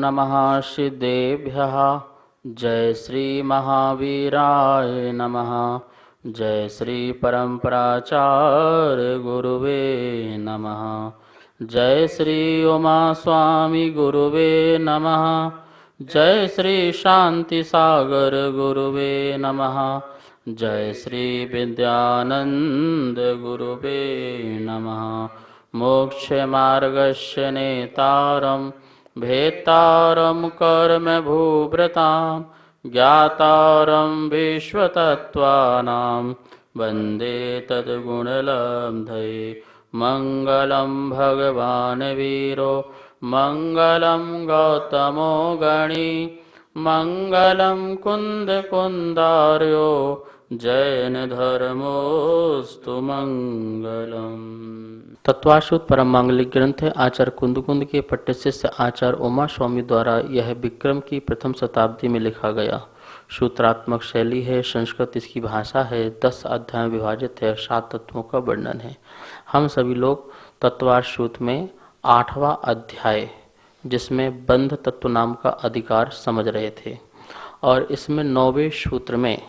नमः सिद्धेभ्यः। जय श्री महावीराय नमः। जय श्री परम्पराचार्य गुरुवे नमः। जय श्री उमा स्वामी गुरुवे नमः। जय श्री शांति सागर गुरुवे नमः। जय श्री विद्यानंद गुरुवे नमः। मोक्ष मार्गस्य नेतारं भेत्तारं कर्म भूभृतां ज्ञातारं विश्वतत्त्वानां वन्दे तद्गुणलब्धये। मंगलं भगवान् वीरो मंगलं गौतमो गणी मंगलं कुंद कुंदार्यो जैन धर्मोस्तु मंगलम्। तत्वाशुद्ध परम मांगलिक ग्रंथ है आचार्य कुंद के पट्टे शिष्य आचार्य उमा स्वामी द्वारा यह विक्रम की प्रथम शताब्दी में लिखा गया। सूत्रात्मक शैली है, संस्कृत इसकी भाषा है, 10 अध्याय विभाजित है, 7 तत्वों का वर्णन है। हम सभी लोग तत्वाशुद्ध में 8वां अध्याय जिसमें बंध तत्व नाम का अधिकार समझ रहे थे और इसमें 9वें सूत्र में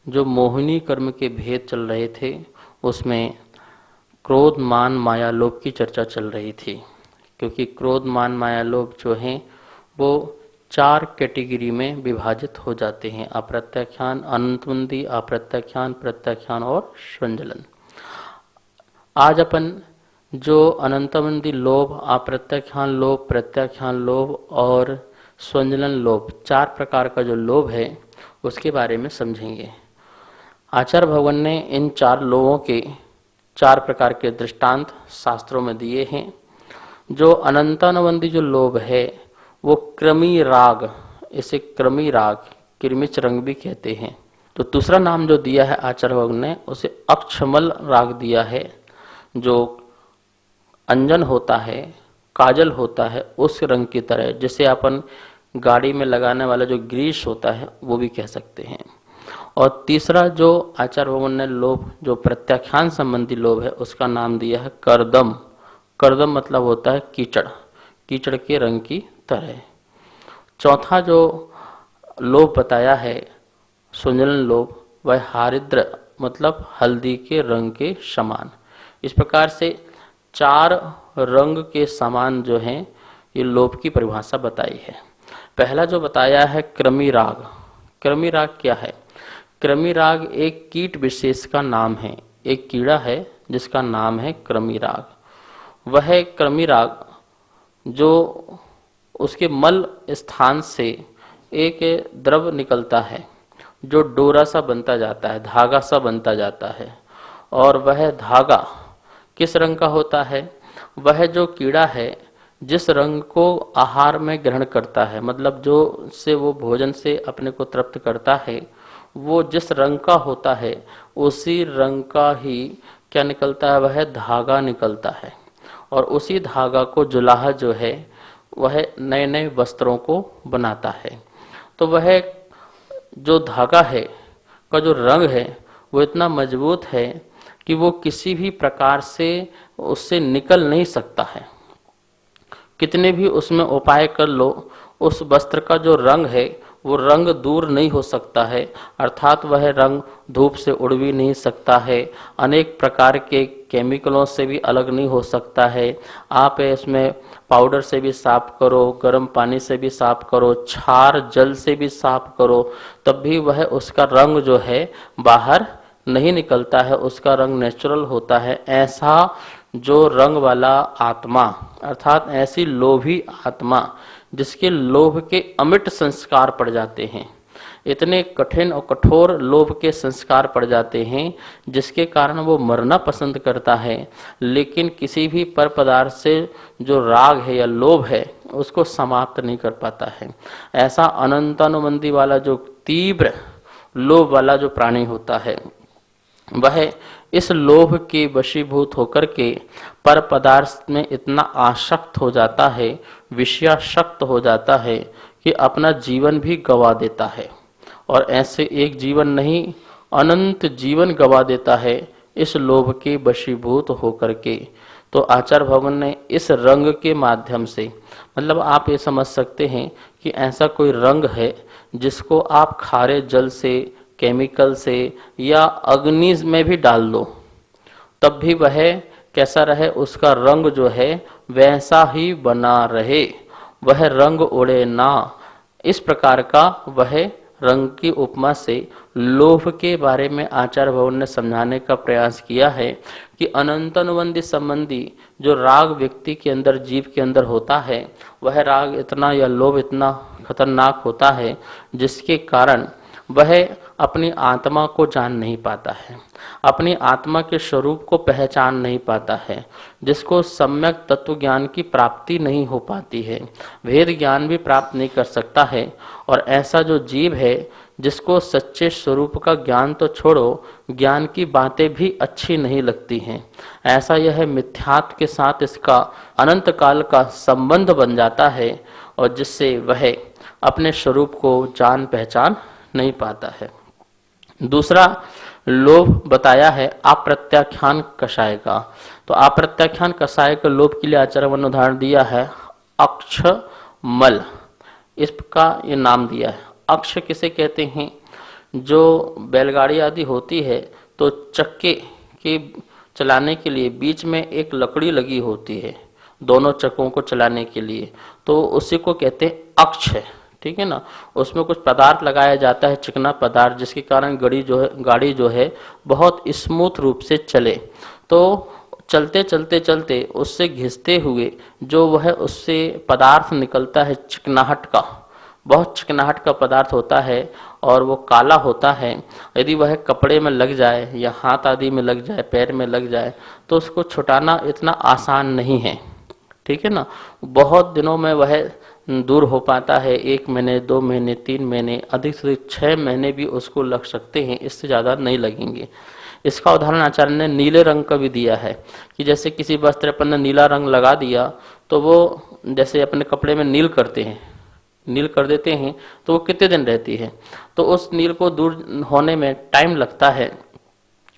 जो मोहिनी कर्म के भेद चल रहे थे उसमें क्रोध मान माया लोभ की चर्चा चल रही थी। क्योंकि क्रोध मान माया लोभ जो हैं वो 4 कैटेगरी में विभाजित हो जाते हैं, अप्रत्याख्यान, अनंतबंदी, अप्रत्याख्यान, प्रत्याख्यान और संजलन। आज अपन जो अनंतबंदी लोभ, अप्रत्याख्यान लोभ, प्रत्याख्यान लोभ और संजलन लोभ 4 प्रकार का जो लोभ है उसके बारे में समझेंगे। आचार्य भगवान ने इन 4 लोभों के 4 प्रकार के दृष्टांत शास्त्रों में दिए हैं। जो अनंतानुबंधी जो लोभ है वो क्रमी राग, इसे क्रमी राग, किरमिच रंग भी कहते हैं। तो दूसरा नाम जो दिया है आचार्य भगवान ने उसे अक्षमल राग दिया है। जो अंजन होता है, काजल होता है उस रंग की तरह, जैसे अपन गाड़ी में लगाने वाला जो ग्रीस होता है वो भी कह सकते हैं। और तीसरा जो आचार्य भगवान ने लोभ जो प्रत्याख्यान संबंधी लोभ है उसका नाम दिया है करदम। करदम मतलब होता है कीचड़, कीचड़ के रंग की तरह। चौथा जो लोभ बताया है संजलन लोभ, वह हारिद्र मतलब हल्दी के रंग के समान। इस प्रकार से 4 रंग के समान जो हैं ये लोभ की परिभाषा बताई है। पहला जो बताया है क्रमी राग। क्रमी राग क्या है? क्रमी राग एक कीट विशेष का नाम है, एक कीड़ा है जिसका नाम है क्रमी राग। वह क्रमी राग जो उसके मल स्थान से एक द्रव निकलता है जो डोरा सा बनता जाता है, धागा सा बनता जाता है। और वह धागा किस रंग का होता है? वह जो कीड़ा है जिस रंग को आहार में ग्रहण करता है, मतलब जो से वो भोजन से अपने को तृप्त करता है, वो जिस रंग का होता है उसी रंग का ही क्या निकलता है? वह धागा निकलता है। और उसी धागा को जुलाहा जो है वह नए नए वस्त्रों को बनाता है। तो वह जो धागा है का जो रंग है वो इतना मजबूत है कि वो किसी भी प्रकार से उससे निकल नहीं सकता है। कितने भी उसमें उपाय कर लो उस वस्त्र का जो रंग है वो रंग दूर नहीं हो सकता है, अर्थात वह रंग धूप से उड़ भी नहीं सकता है, अनेक प्रकार के केमिकलों से भी अलग नहीं हो सकता है। आप इसमें पाउडर से भी साफ करो, गर्म पानी से भी साफ करो, क्षार जल से भी साफ करो, तब भी वह उसका रंग जो है बाहर नहीं निकलता है, उसका रंग नेचुरल होता है। ऐसा जो रंग वाला आत्मा अर्थात ऐसी लोभी आत्मा जिसके लोभ के अमिट संस्कार पड़ जाते हैं, इतने कठिन और कठोर लोभ के संस्कार पड़ जाते हैं जिसके कारण वो मरना पसंद करता है, लेकिन किसी भी पर पदार्थ से जो राग है या लोभ है उसको समाप्त नहीं कर पाता है। ऐसा अनंतानुबंधी वाला जो तीव्र लोभ वाला जो प्राणी होता है वह इस लोभ के वशीभूत होकर के पर पदार्थ में इतना आसक्त हो जाता है, विषयासक्त हो जाता है कि अपना जीवन भी गवा देता है। और ऐसे एक जीवन नहीं अनंत जीवन गवा देता है इस लोभ के वशीभूत होकर के। तो आचार्य भगवान ने इस रंग के माध्यम से, मतलब आप ये समझ सकते हैं कि ऐसा कोई रंग है जिसको आप खारे जल से, केमिकल से या अग्नि में भी डाल दो तब भी वह कैसा रहे, उसका रंग जो है वैसा ही बना रहे, वह रंग उड़े ना। इस प्रकार का वह रंग की उपमा से लोभ के बारे में आचार्य भगवान ने समझाने का प्रयास किया है कि अनंत अनुबंधी संबंधी जो राग व्यक्ति के अंदर, जीव के अंदर होता है, वह राग इतना या लोभ इतना खतरनाक होता है जिसके कारण वह अपनी आत्मा को जान नहीं पाता है, अपनी आत्मा के स्वरूप को पहचान नहीं पाता है, जिसको सम्यक तत्व ज्ञान की प्राप्ति नहीं हो पाती है, भेद ज्ञान भी प्राप्त नहीं कर सकता है। और ऐसा जो जीव है जिसको सच्चे स्वरूप का ज्ञान तो छोड़ो, ज्ञान की बातें भी अच्छी नहीं लगती हैं, ऐसा यह मिथ्यात्व के साथ इसका अनंत काल का संबंध बन जाता है और जिससे वह अपने स्वरूप को जान पहचान नहीं पाता है। दूसरा लोभ बताया है अप्रत्याख्यान कषाय का। तो अप्रत्याख्यान कषाय के लोभ के लिए आचार्य ने उदाहरण दिया है अक्षमल, इसका ये नाम दिया है। अक्ष किसे कहते हैं? जो बैलगाड़ी आदि होती है तो चक्के के चलाने के लिए बीच में एक लकड़ी लगी होती है दोनों चक्कों को चलाने के लिए, तो उसी को कहते हैं अक्ष, ठीक है ना। उसमें कुछ पदार्थ लगाया जाता है, चिकना पदार्थ, जिसके कारण गाड़ी जो है बहुत स्मूथ रूप से चले। तो चलते चलते चलते उससे घिसते हुए जो वह उससे पदार्थ निकलता है चिकनाहट का, बहुत चिकनाहट का पदार्थ होता है और वो काला होता है। यदि वह कपड़े में लग जाए या हाथ आदि में लग जाए, पैर में लग जाए, तो उसको छुटाना इतना आसान नहीं है, ठीक है ना। बहुत दिनों में वह दूर हो पाता है, 1 महीने 2 महीने 3 महीने, अधिक से अधिक 6 महीने भी उसको लग सकते हैं, इससे ज़्यादा नहीं लगेंगे। इसका उदाहरण आचार्य ने नीले रंग का भी दिया है कि जैसे किसी वस्त्र पर नीला रंग लगा दिया तो वो जैसे अपने कपड़े में नील करते हैं, नील कर देते हैं, तो वो कितने दिन रहती है, तो उस नील को दूर होने में टाइम लगता है,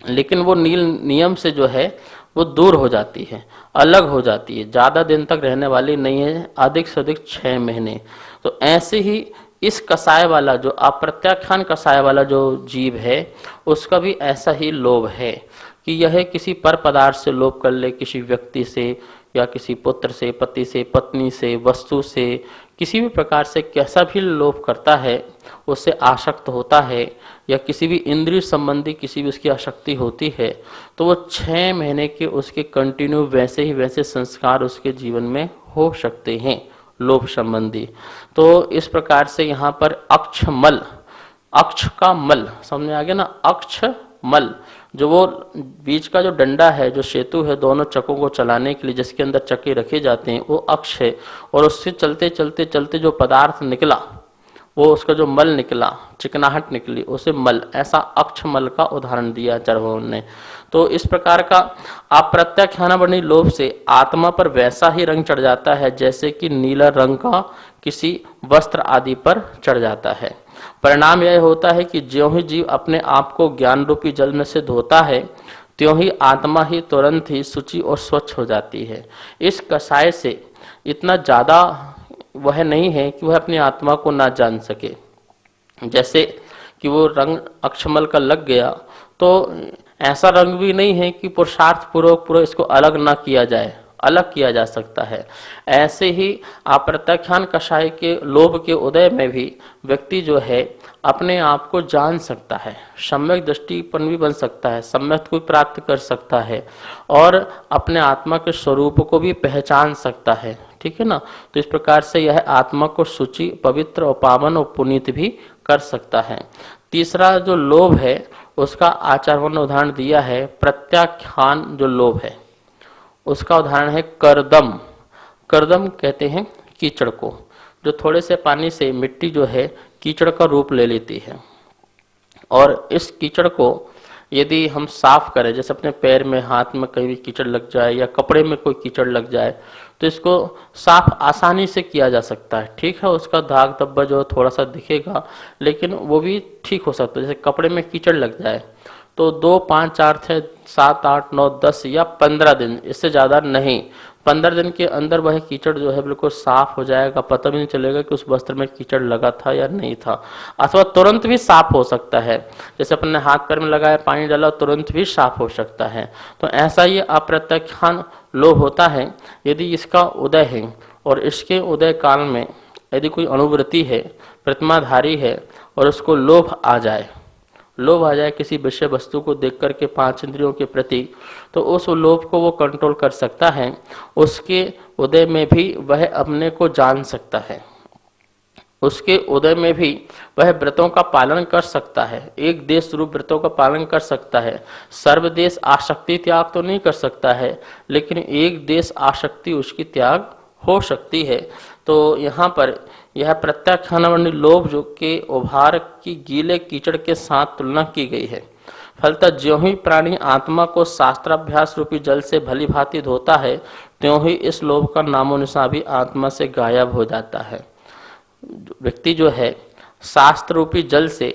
लेकिन वो नील नियम से जो है वो दूर हो जाती है, अलग हो जाती है, ज़्यादा दिन तक रहने वाली नहीं है, अधिक से अधिक 6 महीने। तो ऐसे ही इस कसाय वाला, जो अप्रत्याख्यान कसाय वाला जो जीव है, उसका भी ऐसा ही लोभ है कि यह किसी पर पदार्थ से लोभ कर ले, किसी व्यक्ति से या किसी पुत्र से, पति से, पत्नी से, वस्तु से, किसी भी प्रकार से कैसा भी लोभ करता है, उससे आसक्त होता है, या किसी भी इंद्रिय संबंधी किसी भी उसकी आसक्ति होती है, तो वो 6 महीने के उसके कंटिन्यू वैसे ही वैसे संस्कार उसके जीवन में हो सकते हैं लोभ संबंधी। तो इस प्रकार से यहाँ पर अक्षमल, अक्ष का मल समझ में आ गया ना, अक्ष मल, जो वो बीच का जो डंडा है, जो सेतु है दोनों चक्कों को चलाने के लिए, जिसके अंदर चक्के रखे जाते हैं, वो अक्ष है। और उससे चलते चलते चलते जो पदार्थ निकला, वो उसका जो मल निकला, चिकनाहट निकली, उसे मल, ऐसा अक्ष मल का उदाहरण दिया आचार्य ने। तो इस प्रकार का अप्रत्याख्यान बनी लोभ से आत्मा पर वैसा ही रंग चढ़ जाता है जैसे कि नीला रंग का किसी वस्त्र आदि पर चढ़ जाता है। परिणाम यह होता है कि ज्यों ही जीव अपने आप को ज्ञान रूपी जल में से धोता है, त्यों ही आत्मा ही तुरंत ही शुचि और स्वच्छ हो जाती है। इस कसाय से इतना ज्यादा वह नहीं है कि वह अपनी आत्मा को ना जान सके। जैसे कि वो रंग अक्षमल का लग गया, तो ऐसा रंग भी नहीं है कि पुरुषार्थ पूर्वक पूरा इसको अलग ना किया जाए, अलग किया जा सकता है। ऐसे ही अप्रत्याख्यान कषाय के लोभ के उदय में भी व्यक्ति जो है अपने आप को जान सकता है, सम्यक दृष्टिपन भी बन सकता है, सम्यक को प्राप्त कर सकता है और अपने आत्मा के स्वरूप को भी पहचान सकता है, ठीक है ना। तो इस प्रकार से यह आत्मा को शुचि, पवित्र और पावन और पुनीत भी कर सकता है। तीसरा जो लोभ है उसका आचार्यों ने उदाहरण दिया है प्रत्याख्यान जो लोभ है, उसका उदाहरण है करदम। करदम कहते हैं कीचड़ को, जो थोड़े से पानी से मिट्टी जो है कीचड़ का रूप ले लेती है, और इस कीचड़ को यदि हम साफ करें, जैसे अपने पैर में, हाथ में कहीं भी कीचड़ लग जाए या कपड़े में कोई कीचड़ लग जाए, तो इसको साफ आसानी से किया जा सकता है। ठीक है, उसका दाग धब्बा जो थोड़ा सा दिखेगा, लेकिन वो भी ठीक हो सकता है। जैसे कपड़े में कीचड़ लग जाए तो 2, 5, 4, 6, 7, 8, 9, 10 या 15 दिन, इससे ज़्यादा नहीं। 15 दिन के अंदर वह कीचड़ जो है बिल्कुल साफ हो जाएगा, पता भी नहीं चलेगा कि उस वस्त्र में कीचड़ लगा था या नहीं था। अथवा तुरंत भी साफ हो सकता है, जैसे अपने हाथ पैर में लगाया, पानी डाला, तुरंत भी साफ हो सकता है। तो ऐसा ये अप्रत्याख्यान लोभ होता है। यदि इसका उदय है और इसके उदय काल में यदि कोई अनुवृत्ति है, प्रतिमाधारी है, और उसको लोभ आ जाए किसी विषय वस्तु को देख करके 5 इंद्रियों के प्रति, तो उस लोभ को वो कंट्रोल कर सकता है। उसके उदय में भी वह अपने को जान सकता है, उसके उदय में भी वह व्रतों का पालन कर सकता है, एक देश रूप व्रतों का पालन कर सकता है। सर्वदेश आसक्ति त्याग तो नहीं कर सकता है, लेकिन एक देश आसक्ति उसकी त्याग हो सकती है। तो यहाँ पर यह प्रत्याख्यानवर्णी लोभ जो के उभार की गीले कीचड़ के साथ तुलना की गई है। फलतः ज्यों ही प्राणी आत्मा को शास्त्राभ्यास रूपी जल से भली भांति धोता है, त्यों ही इस लोभ का नामो निशान भी आत्मा से गायब हो जाता है। व्यक्ति जो है शास्त्र रूपी जल से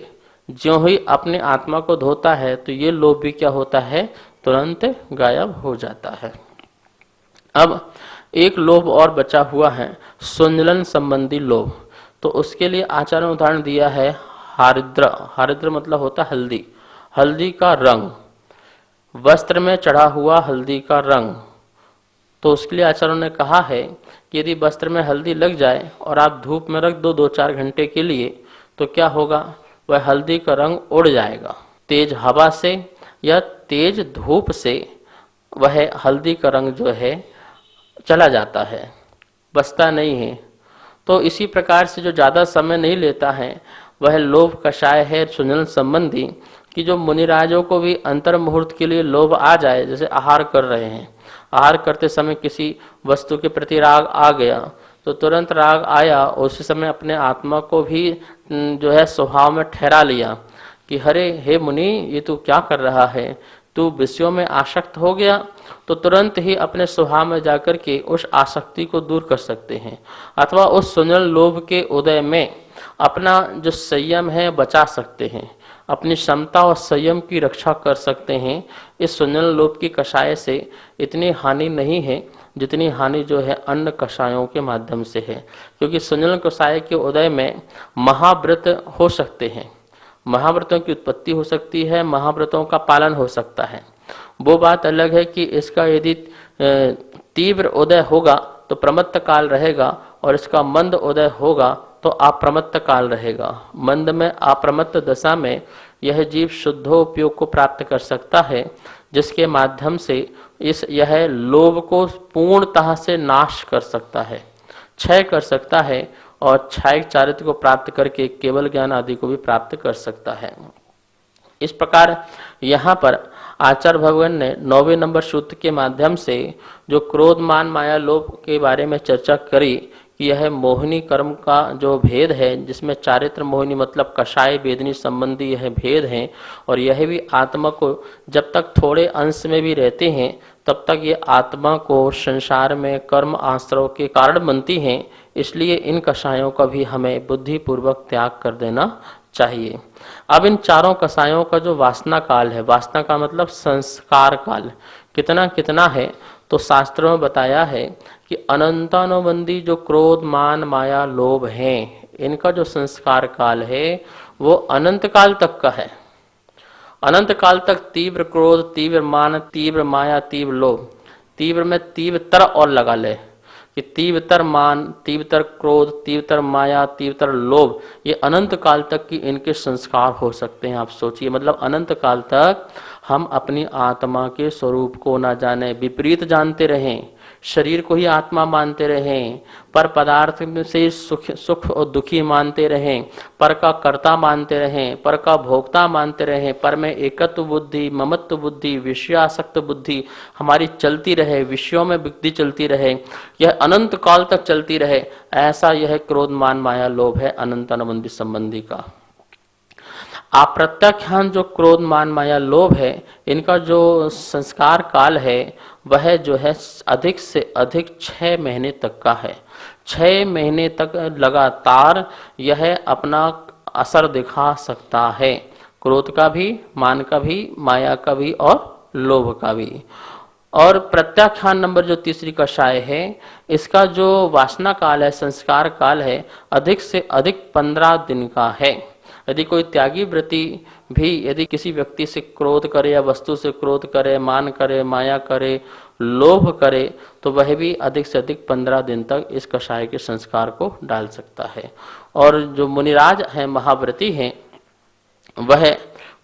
ज्यों ही अपने आत्मा को धोता है, तो ये लोभ भी क्या होता है, तुरंत गायब हो जाता है। अब एक लोभ और बचा हुआ है, सुंजलन संबंधी लोभ। तो उसके लिए आचार्य ने उदाहरण दिया है हारिद्र। हारिद्र मतलब होता हल्दी, हल्दी का रंग, वस्त्र में चढ़ा हुआ हल्दी का रंग। तो उसके लिए आचार्यों ने कहा है कि यदि वस्त्र में हल्दी लग जाए और आप धूप में रख दो 2-4 घंटे के लिए, तो क्या होगा, वह हल्दी का रंग उड़ जाएगा। तेज हवा से या तेज धूप से वह हल्दी का रंग जो है चला जाता है, बचता नहीं है। तो इसी प्रकार से जो ज़्यादा समय नहीं लेता है, वह लोभ कषाय है सुंजन संबंधी, कि जो मुनिराजों को भी अंतर मुहूर्त के लिए लोभ आ जाए, जैसे आहार कर रहे हैं, आहार करते समय किसी वस्तु के प्रति राग आ गया, तो तुरंत राग आया, उसी समय अपने आत्मा को भी जो है स्वभाव में ठहरा लिया कि हरे हे मुनि, ये तू क्या कर रहा है, तू विषयों में आसक्त हो गया। तो तुरंत ही अपने स्वभाव में जाकर के उस आसक्ति को दूर कर सकते हैं, अथवा उस सुंजन लोभ के उदय में अपना जो संयम है बचा सकते हैं, अपनी क्षमता और संयम की रक्षा कर सकते हैं। इस सुंजन लोभ की कषाय से इतनी हानि नहीं है जितनी हानि जो है अन्य कषायों के माध्यम से है, क्योंकि सुंजन कषाय के उदय में महाव्रत हो सकते हैं, महाव्रतों की उत्पत्ति हो सकती है, महाव्रतों का पालन हो सकता है। वो बात अलग है कि इसका यदि तीव्र उदय होगा तो प्रमत्त काल रहेगा, और इसका मंद उदय होगा तो अप्रमत्त काल रहेगा। मंद में अप्रमत्त दशा में यह जीव शुद्धोपयोग को प्राप्त कर सकता है, जिसके माध्यम से यह लोभ को पूर्णतः से नाश कर सकता है, क्षय कर सकता है, और क्षयिक चारित्र को प्राप्त करके केवल ज्ञान आदि को भी प्राप्त कर सकता है। इस प्रकार यहाँ पर आचार्य भगवान ने 9वें नंबर सूत्र के माध्यम से जो क्रोध मान माया लोभ के बारे में चर्चा करी कि यह मोहिनी कर्म का जो भेद है, जिसमें चारित्र मोहिनी मतलब कषाय वेदनी संबंधी यह भेद है, और यह भी आत्मा को जब तक थोड़े अंश में भी रहते हैं तब तक ये आत्मा को संसार में कर्म आश्रव के कारण बनती हैं। इसलिए इन कषायों का भी हमें बुद्धिपूर्वक त्याग कर देना चाहिए। अब इन चारों कषायों का जो वासना काल है, वासना का मतलब संस्कार काल, कितना कितना है, तो शास्त्रों में बताया है कि अनंतानुबंधी जो क्रोध मान माया लोभ हैं, इनका जो संस्कार काल है वो अनंत काल तक का है। अनंत काल तक तीव्र क्रोध, तीव्र मान, तीव्र माया, तीव्र लोभ, तीव्र में तीव्रतर और लगा ले कि तीव्रतर मान, तीव्रतर क्रोध, तीव्रतर माया, तीव्रतर लोभ, ये अनंत काल तक की इनके संस्कार हो सकते हैं। आप सोचिए, मतलब अनंत काल तक हम अपनी आत्मा के स्वरूप को ना जाने, विपरीत जानते रहें, शरीर को ही आत्मा मानते रहें, पर पदार्थ से सुख और दुखी मानते रहें, पर का कर्ता मानते रहें, पर का भोक्ता मानते रहें, पर में एकत्व बुद्धि, ममत्व बुद्धि, विषयासक्त बुद्धि हमारी चलती रहे, विषयों में बुद्धि चलती रहे, यह अनंत काल तक चलती रहे। ऐसा यह क्रोध मान माया लोभ है अनंत अनुबंधी संबंधी का। अप्रत्याख्यान जो क्रोध मान माया लोभ है, इनका जो संस्कार काल है वह जो है अधिक से अधिक 6 महीने तक का है। 6 महीने तक लगातार यह अपना असर दिखा सकता है, क्रोध का भी, मान का भी, माया का भी और लोभ का भी। और प्रत्याख्यान नंबर जो तीसरी कषाय है, इसका जो वासना काल है, संस्कार काल है, अधिक से अधिक 15 दिन का है। यदि कोई त्यागी व्रती भी यदि किसी व्यक्ति से क्रोध करे या वस्तु से क्रोध करे, मान करे, माया करे, लोभ करे, तो वह भी अधिक से अधिक 15 दिन तक इस कषाय के संस्कार को डाल सकता है। और जो मुनिराज हैं, महाव्रती हैं, वह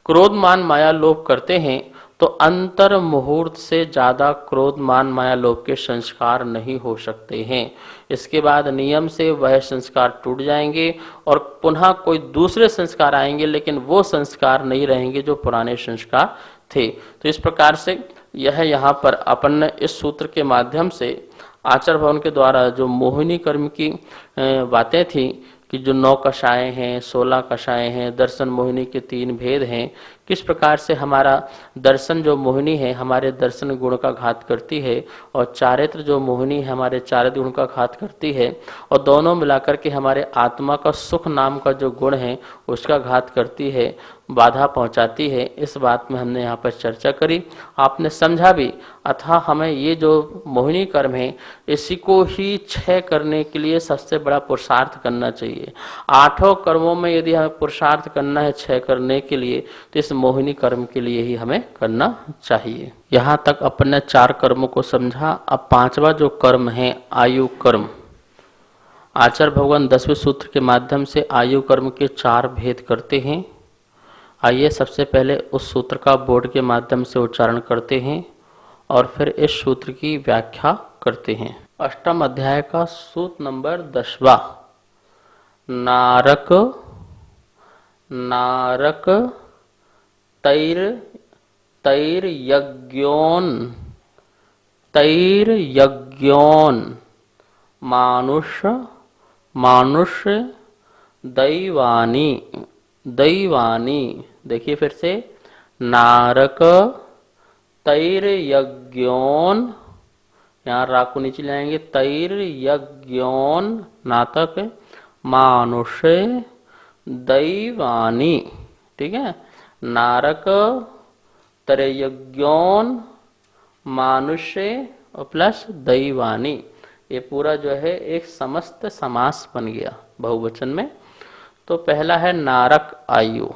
क्रोध मान माया लोभ करते हैं तो अंतर मुहूर्त से ज्यादा क्रोध मान माया लोभ के संस्कार नहीं हो सकते हैं। इसके बाद नियम से वह संस्कार टूट जाएंगे और पुनः कोई दूसरे संस्कार आएंगे, लेकिन वो संस्कार नहीं रहेंगे जो पुराने संस्कार थे। तो इस प्रकार से यह यहाँ पर अपन ने इस सूत्र के माध्यम से आचार्य भवन के द्वारा जो मोहिनी कर्म की बातें थी कि जो 9 कषाएं हैं, 16 कषाएं हैं, दर्शन मोहिनी के 3 भेद हैं, किस प्रकार से हमारा दर्शन जो मोहिनी है हमारे दर्शन गुण का घात करती है, और चारित्र जो मोहिनी है हमारे चारित्र गुण का घात करती है, और दोनों मिलाकर के हमारे आत्मा का सुख नाम का जो गुण है उसका घात करती है, बाधा पहुंचाती है। इस बात में हमने यहाँ पर चर्चा करी, आपने समझा भी। अतः हमें ये जो मोहिनी कर्म है इसी को ही 6 करने के लिए सबसे बड़ा पुरुषार्थ करना चाहिए। 8 कर्मों में यदि हमें पुरुषार्थ करना है 6 करने के लिए, तो इस मोहिनी कर्म के लिए ही हमें करना चाहिए। यहाँ तक अपन ने 4 कर्मों को समझा। अब 5वां जो कर्म है आयु कर्म, आचार्य भगवान 10वें सूत्र के माध्यम से आयु कर्म के 4 भेद करते हैं। आइए सबसे पहले उस सूत्र का बोर्ड के माध्यम से उच्चारण करते हैं और फिर इस सूत्र की व्याख्या करते हैं। अष्टम अध्याय का सूत्र नंबर 10वां, नारक नारक तैर यज्ञोन मानुष दैवानी। देखिए फिर से, नारक तैर यज्ञोन, यहाँ राग को नीचे लाएंगे, तैर यज्ञोन नातक मानुष दैवानी। ठीक है, नारक तैर्यज्ञोन मानुष्य प्लस दैवानी, ये पूरा जो है एक समस्त समास बन गया बहुवचन में। तो पहला है नारक आयु,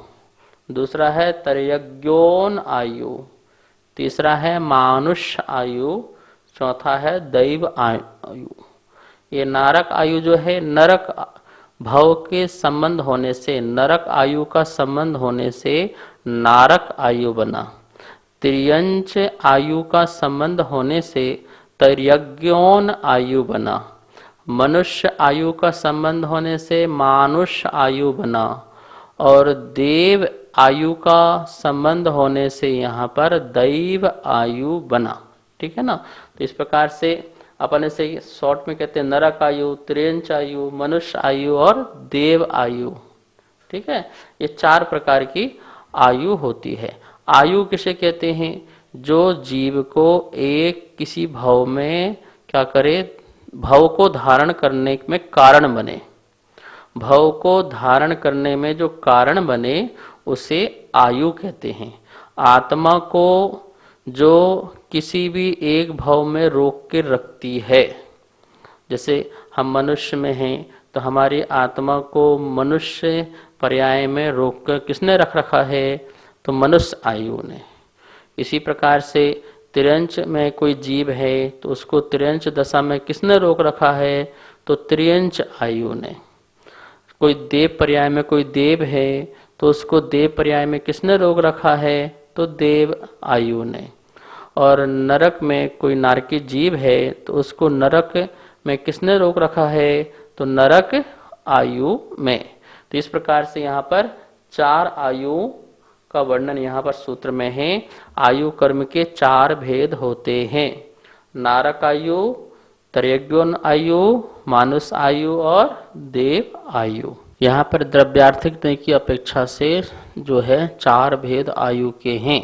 दूसरा है तैर्यज्ञोन आयु, तीसरा है मानुष आयु, चौथा है दैव आयु। ये नारक आयु जो है नरक भव के संबंध होने से, नरक आयु का संबंध होने से नारक आयु बना। त्रियंच आयु का संबंध होने से तैर्यज्ञोन आयु बना। मनुष्य आयु का संबंध होने से मानुष आयु बना, और देव आयु का संबंध होने से यहाँ पर दैव आयु बना। ठीक है ना। तो इस प्रकार से अपन इसे शॉर्ट में कहते हैं नरक आयु, त्रियंच आयु, मनुष्य आयु और देव आयु। ठीक है, ये 4 प्रकार की आयु होती है। आयु किसे कहते हैं? जो जीव को एक किसी भव में क्या करे, भव को धारण करने में कारण बने, भव को धारण करने में जो कारण बने उसे आयु कहते हैं। आत्मा को जो किसी भी एक भव में रोक के रखती है, जैसे हम मनुष्य में हैं तो हमारी आत्मा को मनुष्य पर्याय में रोक कर किसने रख रखा है? तो मनुष्य आयु ने। इसी प्रकार से त्रियंच में कोई जीव है तो उसको त्रियंच दशा में किसने रोक रखा है? तो त्रियंच आयु ने। कोई देव पर्याय में कोई देव है तो उसको देव पर्याय में किसने रोक रखा है? तो देव आयु ने। और नरक में कोई नारकी जीव है तो उसको नरक में किसने रोक रखा है? तो नरक आयु में। तो इस प्रकार से यहाँ पर 4 आयु का वर्णन यहाँ पर सूत्र में है। आयु कर्म के 4 भेद होते हैं, नारक आयु, तैर्यज्ञोन आयु, मानुष आयु और देव आयु। यहाँ पर द्रव्यार्थिक न्याय की अपेक्षा से जो है 4 भेद आयु के हैं।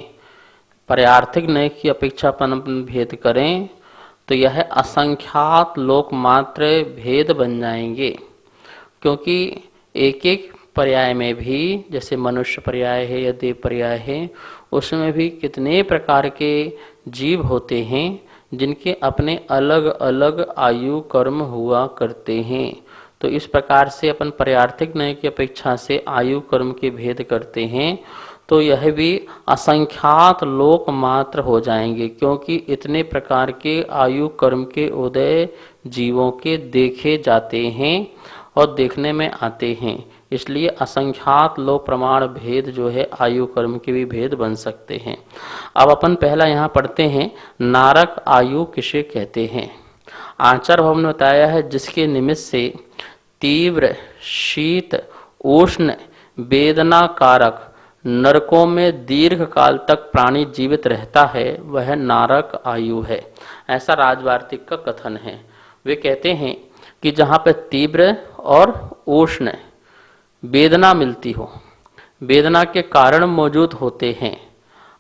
पर्यार्थिक न्याय की अपेक्षा अपन भेद करें तो यह असंख्यात लोक मात्र भेद बन जाएंगे, क्योंकि एक एक पर्याय में भी, जैसे मनुष्य पर्याय है या देव पर्याय है, उसमें भी कितने प्रकार के जीव होते हैं जिनके अपने अलग अलग आयु कर्म हुआ करते हैं। तो इस प्रकार से अपन पर्यार्थिक न्याय की अपेक्षा से आयु कर्म के भेद करते हैं तो यह भी असंख्यात लोक मात्र हो जाएंगे, क्योंकि इतने प्रकार के आयु कर्म के उदय जीवों के देखे जाते हैं और देखने में आते हैं। इसलिए असंख्यात लोक प्रमाण भेद जो है आयु कर्म के भी भेद बन सकते हैं। अब अपन पहला यहाँ पढ़ते हैं, नारक आयु किसे कहते हैं। आचार्य भवन ने बताया है, जिसके निमित्त से तीव्र शीत उष्ण वेदना कारक नरकों में दीर्घ काल तक प्राणी जीवित रहता है, वह नारक आयु है। ऐसा राजवार्तिक का कथन है। वे कहते हैं कि जहाँ पे तीव्र और उष्ण वेदना मिलती हो, वेदना के कारण मौजूद होते हैं।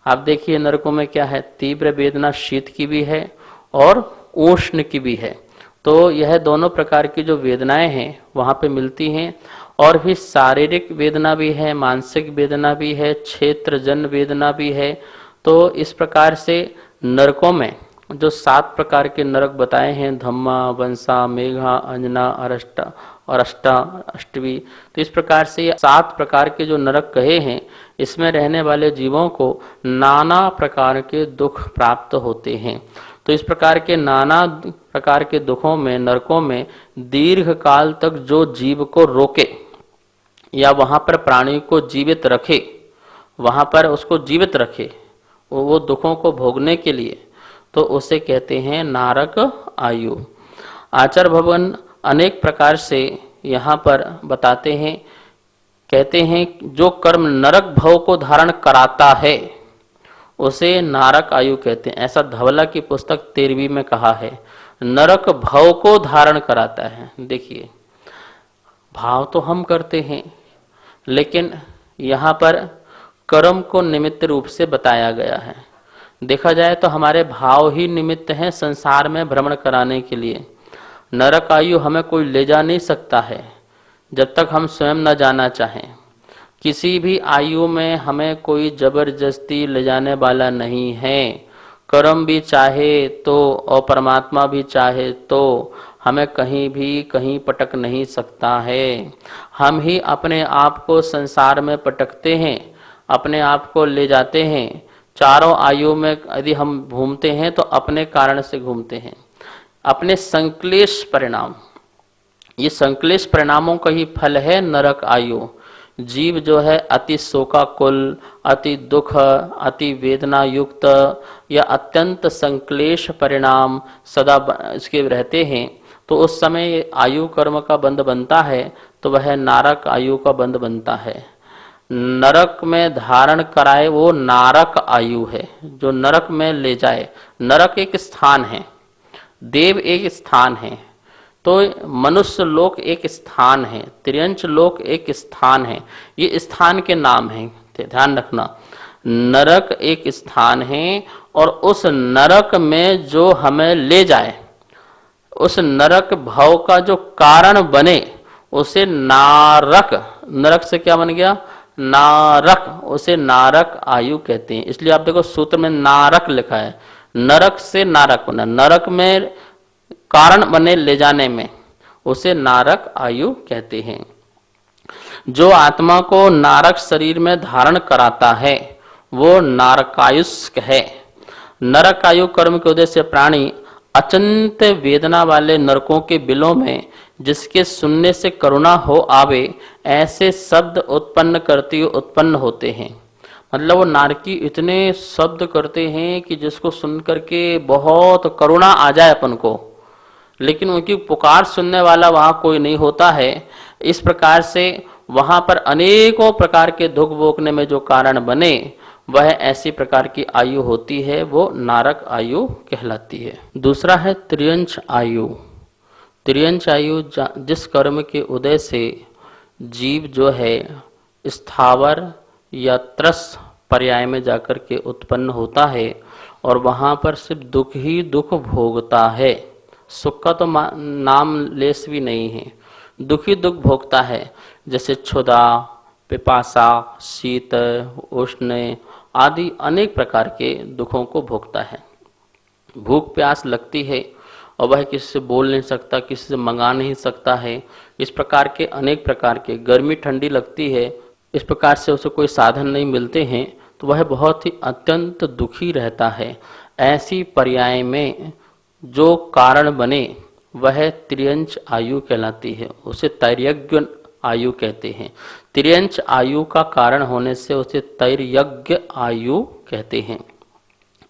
आप देखिए नरकों में क्या है, तीव्र वेदना शीत की भी है और उष्ण की भी है। तो यह दोनों प्रकार की जो वेदनाएं हैं वहाँ पे मिलती हैं, और भी शारीरिक वेदना भी है, मानसिक वेदना भी है, क्षेत्रजन वेदना भी है। तो इस प्रकार से नरकों में जो 7 प्रकार के नरक बताए हैं, धम्मा, वंसा, मेघा, अंजना, अरष्टा और अष्टवी, तो इस प्रकार से 7 प्रकार के जो नरक कहे हैं, इसमें रहने वाले जीवों को नाना प्रकार के दुख प्राप्त होते हैं। तो इस प्रकार के नाना प्रकार के दुखों में, नरकों में दीर्घ काल तक जो जीव को रोके या वहां पर प्राणी को जीवित रखे, वहां पर उसको जीवित रखे वो दुखों को भोगने के लिए, तो उसे कहते हैं नारक आयु। आचार्य भगवान अनेक प्रकार से यहाँ पर बताते हैं, कहते हैं जो कर्म नरक भव को धारण कराता है उसे नारक आयु कहते हैं। ऐसा धवला की पुस्तक 13वीं में कहा है, नरक भव को धारण कराता है। देखिए भाव तो हम करते हैं, लेकिन यहाँ पर कर्म को निमित्त रूप से बताया गया है। देखा जाए तो हमारे भाव ही निमित्त हैं संसार में भ्रमण कराने के लिए। नरक आयु हमें कोई ले जा नहीं सकता है जब तक हम स्वयं न जाना चाहें। किसी भी आयु में हमें कोई जबरदस्ती ले जाने वाला नहीं है। कर्म भी चाहे तो और परमात्मा भी चाहे तो हमें कहीं भी कहीं पटक नहीं सकता है। हम ही अपने आप को संसार में पटकते हैं, अपने आप को ले जाते हैं। चारों आयु में यदि हम घूमते हैं तो अपने कारण से घूमते हैं, अपने संक्लेश परिणाम, ये संक्लेश परिणामों का ही फल है नरक आयु। जीव जो है अति शोकाकुल, अति दुख, अति वेदना युक्त या अत्यंत संक्लेश परिणाम सदा इसके रहते हैं, तो उस समय आयु कर्म का बंध बनता है, तो वह नारक आयु का बंध बनता है। नरक में धारण कराए वो नारक आयु है, जो नरक में ले जाए। नरक एक स्थान है, देव एक स्थान है, तो मनुष्य लोक एक स्थान है, त्रियंच लोक एक स्थान है। ये स्थान के नाम हैं, ध्यान रखना। नरक एक स्थान है और उस नरक में जो हमें ले जाए, उस नरक भाव का जो कारण बने, उसे नारक, नरक से क्या बन गया नारक, उसे नारक आयु कहते हैं। इसलिए आप देखो सूत्र में नारक लिखा है, नरक से नारक बना, नरक में कारण बने ले जाने में, उसे नारक आयु कहते हैं। जो आत्मा को नारक शरीर में धारण कराता है वो नारकायुष्क है। नरक आयु कर्म के उदय से प्राणी अचिंत वेदना वाले नरकों के बिलों में, जिसके सुनने से करुणा हो आवे, ऐसे शब्द उत्पन्न करते हुए उत्पन्न होते हैं। मतलब वो नारकी इतने शब्द करते हैं कि जिसको सुन करके बहुत करुणा आ जाए अपन को, लेकिन उनकी पुकार सुनने वाला वहां कोई नहीं होता है। इस प्रकार से वहां पर अनेकों प्रकार के दुख भोगने में जो कारण बने, वह ऐसी प्रकार की आयु होती है, वो नारक आयु कहलाती है। दूसरा है त्रियंच आयु। त्रियंच आयु जिस कर्म के उदय से जीव जो है स्थावर या त्रस पर्याय में जाकर के उत्पन्न होता है और वहाँ पर सिर्फ दुख ही दुख भोगता है। सुख का तो नाम लेस भी नहीं है, दुख ही दुख भोगता है। जैसे क्षुधा, पिपासा, शीत, उष्ण आदि अनेक प्रकार के दुखों को भोगता है। भूख प्यास लगती है और वह किसी से बोल नहीं सकता, किसी से मंगा नहीं सकता है। इस प्रकार के अनेक प्रकार के, गर्मी ठंडी लगती है, इस प्रकार से उसे कोई साधन नहीं मिलते हैं तो वह बहुत ही अत्यंत दुखी रहता है। ऐसी पर्याय में जो कारण बने वह तिर्यंच आयु कहलाती है, उसे तैर्यज्ञ आयु कहते हैं। तिर्यंच आयु का कारण होने से उसे तैर्यज्ञ आयु कहते हैं।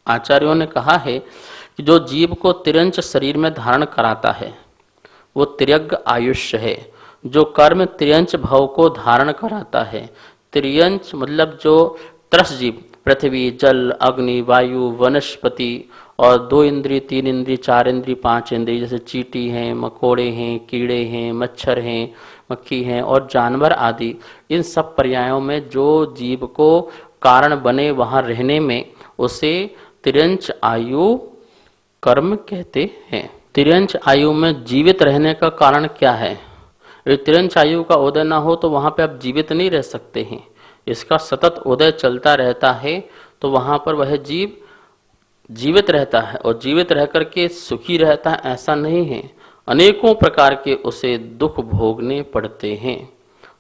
आचार्यों ने कहा है कि जो जीव को तिर्यंच शरीर में धारण कराता है वो तिर्यज्ञ आयुष्य है। जो कर्म तिर्यंच भव को धारण कराता है, तिर्यंच मतलब जो त्रस जीव, पृथ्वी, जल, अग्नि, वायु, वनस्पति और 2 इंद्रिय, 3 इंद्रिय, 4 इंद्रिय, 5 इंद्रिय, जैसे चींटी हैं, मकोड़े हैं, कीड़े हैं, मच्छर हैं, मक्खी हैं और जानवर आदि, इन सब पर्यायों में जो जीव को कारण बने वहाँ रहने में उसे तिर्यंच आयु कर्म कहते हैं। तिर्यंच आयु में जीवित रहने का कारण क्या है? यदि तिर्यंच आयु का उदय ना हो तो वहाँ पे आप जीवित नहीं रह सकते हैं। इसका सतत उदय चलता रहता है तो वहाँ पर वह जीव जीवित रहता है और जीवित रह करके सुखी रहता है, ऐसा नहीं है। अनेकों प्रकार के उसे दुख भोगने पड़ते हैं।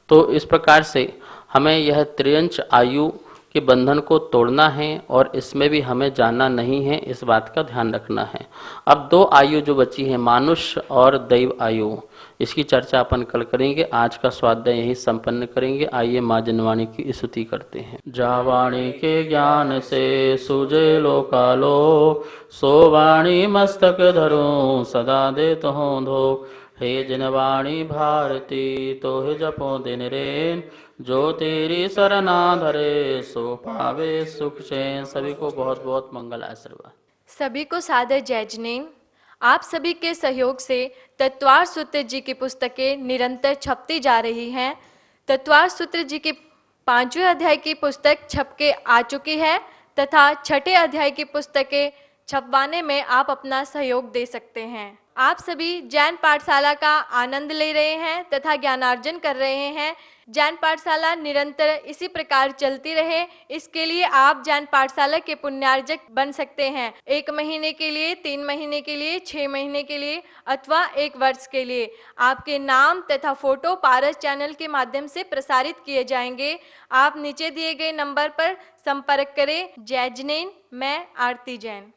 तो इस प्रकार से हमें यह तिर्यंच आयु के बंधन को तोड़ना है और इसमें भी हमें जाना नहीं है, इस बात का ध्यान रखना है। अब 2 आयु जो बची है, मानुष और दैव आयु, इसकी चर्चा अपन कल करेंगे। आज का स्वाध्याय यही संपन्न करेंगे। आइए माँ जनवाणी की स्तुति करते हैं। जावाणी के ज्ञान से सूझे लोकालो, सो वाणी मस्तक धरो सदा दे तो धो। हे जनवाणी भारती तो हे जपो दिन रेन, जो तेरी सरना धरे सो पावे सुख चैन। सभी को बहुत बहुत मंगल आशीर्वाद। सभी को सादर जय जिनेन्द्र। आप सभी के सहयोग से तत्वार सूत्र जी की पुस्तकें निरंतर छपती जा रही हैं। तत्वार सूत्र जी के 5वें अध्याय की पुस्तक छप के आ चुकी है तथा 6ठे अध्याय की पुस्तकें छपवाने में आप अपना सहयोग दे सकते हैं। आप सभी जैन पाठशाला का आनंद ले रहे हैं तथा ज्ञानार्जन कर रहे हैं। जैन पाठशाला निरंतर इसी प्रकार चलती रहे, इसके लिए आप जैन पाठशाला के पुण्यार्जक बन सकते हैं। 1 महीने के लिए, 3 महीने के लिए, 6 महीने के लिए अथवा 1 वर्ष के लिए आपके नाम तथा फोटो पारस चैनल के माध्यम से प्रसारित किए जाएंगे। आप नीचे दिए गए नंबर पर संपर्क करें। जय जिनेन्द्र। मैं आरती जैन।